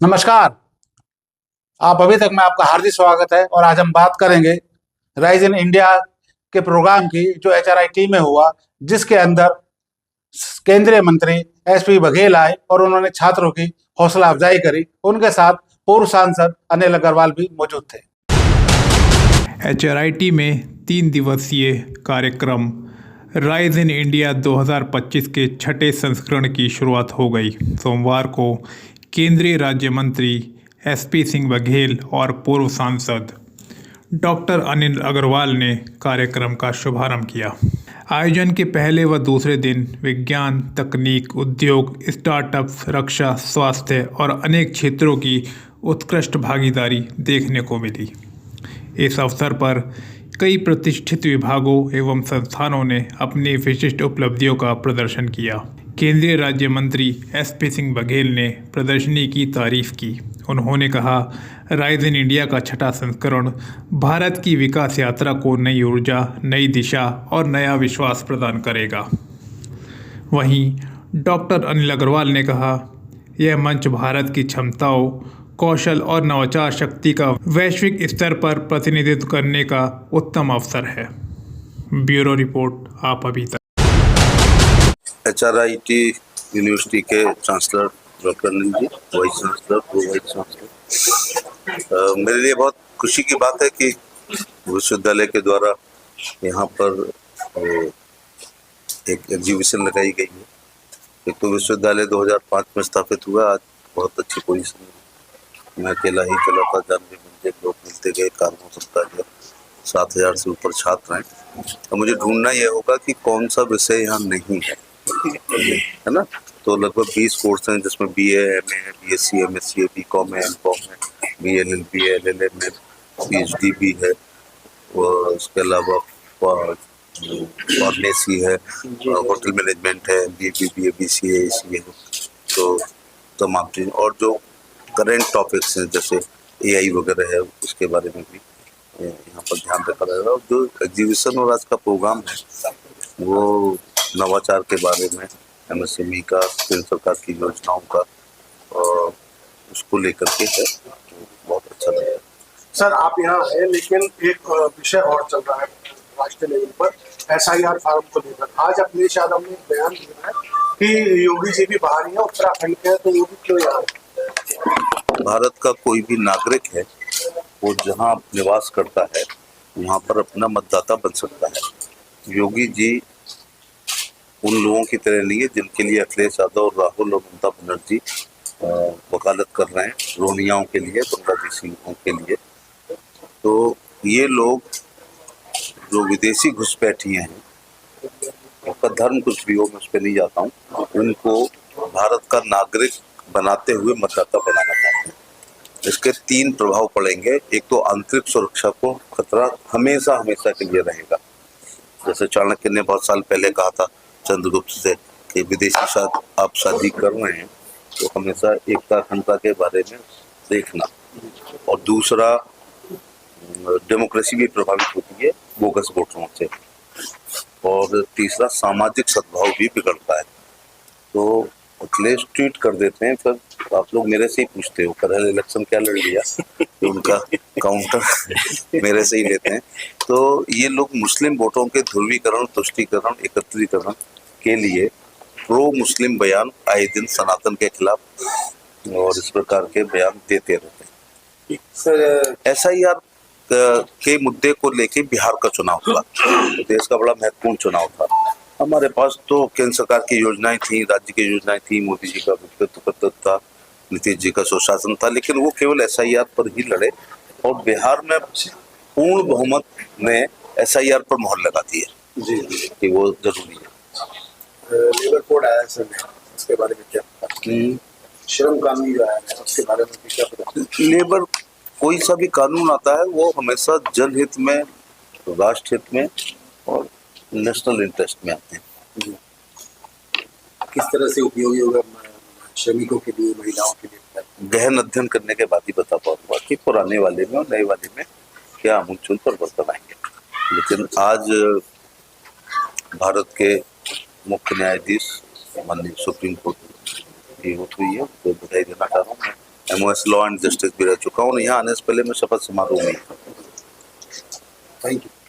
नमस्कार। आप अभी तक में आपका हार्दिक स्वागत है और आज हम बात करेंगे राइज इन इंडिया के प्रोग्राम की जो HRIT में हुआ, जिसके अंदर केंद्रीय मंत्री SP बघेल आए और उन्होंने छात्रों की हौसला अफजाई करी। उनके साथ पूर्व सांसद अनिल अग्रवाल भी मौजूद थे। HRIT में 3 दिवसीय कार्यक्रम राइज इन इंडिया 2025 के छठे संस्करण की शुरुआत हो गई। सोमवार को केंद्रीय राज्य मंत्री SP सिंह बघेल और पूर्व सांसद डॉक्टर अनिल अग्रवाल ने कार्यक्रम का शुभारंभ किया। आयोजन के पहले व दूसरे दिन विज्ञान, तकनीक, उद्योग, स्टार्टअप्स, रक्षा, स्वास्थ्य और अनेक क्षेत्रों की उत्कृष्ट भागीदारी देखने को मिली। इस अवसर पर कई प्रतिष्ठित विभागों एवं संस्थानों ने अपनी विशिष्ट उपलब्धियों का प्रदर्शन किया। केंद्रीय राज्य मंत्री SP सिंह बघेल ने प्रदर्शनी की तारीफ की। उन्होंने कहा, राइज इन इंडिया का छठा संस्करण भारत की विकास यात्रा को नई ऊर्जा, नई दिशा और नया विश्वास प्रदान करेगा। वहीं डॉक्टर अनिल अग्रवाल ने कहा, यह मंच भारत की क्षमताओं, कौशल और नवाचार शक्ति का वैश्विक स्तर पर प्रतिनिधित्व करने का उत्तम अवसर है। ब्यूरो रिपोर्ट, आप अभी तक। HRIT यूनिवर्सिटी के chancellor doctor Anil ji, vice chancellor, pro vice chancellor, मेरे लिए बहुत खुशी की बात है कि विश्वविद्यालय के द्वारा यहाँ पर एक एग्जीबिशन लगाई गई है। एक तो विश्वविद्यालय 2005 में स्थापित हुआ, आज बहुत अच्छी पोजीशन है। मैं अकेला ही चला था, 92 घंटे लोग मिलते गए, कार्य हो सकता है 7000 से ऊपर छात्र हैं। तो मुझे ढूंढना यह होगा कि कौन सा विषय यहाँ नहीं है ना। तो लगभग 20 कोर्स हैं, जिसमें BA, MA, BSc, MSc, BCom है, MCom है, BLLB है, LLM है, PhD भी है, और उसके अलावा फार्मेसी है, होटल मैनेजमेंट है, BBA, BCA, ACA है। तो तमाम चीज़, और जो करेंट टॉपिक्स हैं जैसे AI वगैरह है, उसके बारे में भी यहाँ पर ध्यान रखा जाएगा। और जो एग्जीबिशन और आज का प्रोग्राम है वो नवाचार के बारे में, MSME का, केंद्र सरकार की योजनाओं का, और उसको लेकर के है, तो बहुत अच्छा लगा। सर, आप यहाँ हैं, लेकिन एक विषय और चल रहा है राष्ट्रीय लेवल पर, SIR फार्म को लेकर। आज अखिलेश यादव ने बयान दिया है कि योगी जी भी बाहर ही है, उत्तराखंड के, तो योगी क्यों यहाँ? भारत का कोई भी नागरिक है, वो जहाँ निवास करता है वहाँ पर अपना मतदाता बन सकता है। योगी जी उन लोगों की तरह नहीं है जिनके लिए अखिलेश यादव, राहुल और ममता बनर्जी वकालत कर रहे हैं, रोहिंग्याओं के लिए, बांग्लादेशियों के लिए। तो ये लोग जो विदेशी घुसपैठिए हैं, उनका धर्म कुछ भी हो, मैं उस पर नहीं जाता हूँ, उनको भारत का नागरिक बनाते हुए मतदाता बनाना चाहते हैं। इसके 3 प्रभाव पड़ेंगे। एक तो आंतरिक सुरक्षा को खतरा हमेशा हमेशा के लिए रहेगा। जैसे चाणक्य ने बहुत साल पहले कहा था चंद्रगुप्त से कि विदेशी आप शादी कर रहे हैं तो हमेशा एकता अखंडता के बारे में देखना। और दूसरा, डेमोक्रेसी भी प्रभावित होती है बोगस वोटरों से। और तीसरा, सामाजिक सद्भाव भी बिगड़ता है। तो अखिलेश ट्वीट कर देते हैं, फिर आप लोग मेरे से ही पूछते हो कल इलेक्शन क्या लड़ लिया, तो उनका काउंटर मेरे से ही लेते हैं। तो ये लोग मुस्लिम वोटों के ध्रुवीकरण, तुष्टीकरण, एकत्रीकरण के लिए प्रो मुस्लिम बयान आए दिन सनातन के खिलाफ और इस प्रकार के बयान देते रहते हैं। सर, SIR के मुद्दे को लेके बिहार का चुनाव था, देश का बड़ा महत्वपूर्ण चुनाव था। हमारे पास तो केंद्र सरकार की योजनाएं थी, राज्य की योजनाएं थी, मोदी जी का व्यक्तित्व था, नीतीश जी का सुशासन था, लेकिन वो केवल SIR पर ही लड़े। और बिहार में पूर्ण बहुमत ने SIR पर मोहर लगा दी है जी कि वो जरूरी है। लेबर कोड आया सर, उसके बारे में क्या? श्रम कानून जो आया है उसके बारे में क्या पता? लेबर, कोई सा भी कानून आता है वो हमेशा जनहित में, राष्ट्र हित में और नेशनल इंटरेस्ट में आते हैं। किस तरह से उपयोगी होगा श्रमिकों के लिए, महिलाओं के लिए? गहन अध्ययन करने के बाद ही बता पाऊंगा कि पुराने वाले में और नए वाले में क्या आमूलचूल परिवर्तन आएंगे। लेकिन आज भारत के मुख्य न्यायाधीश माननीय सुप्रीम कोर्ट की होती हुई है, तो बधाई देना चाह रहा हूँ मैं MOS लॉ एंड जस्टिस भी रह चुका हूँ। यहाँ आने से पहले मैं शपथ समारोह में था। Thank you.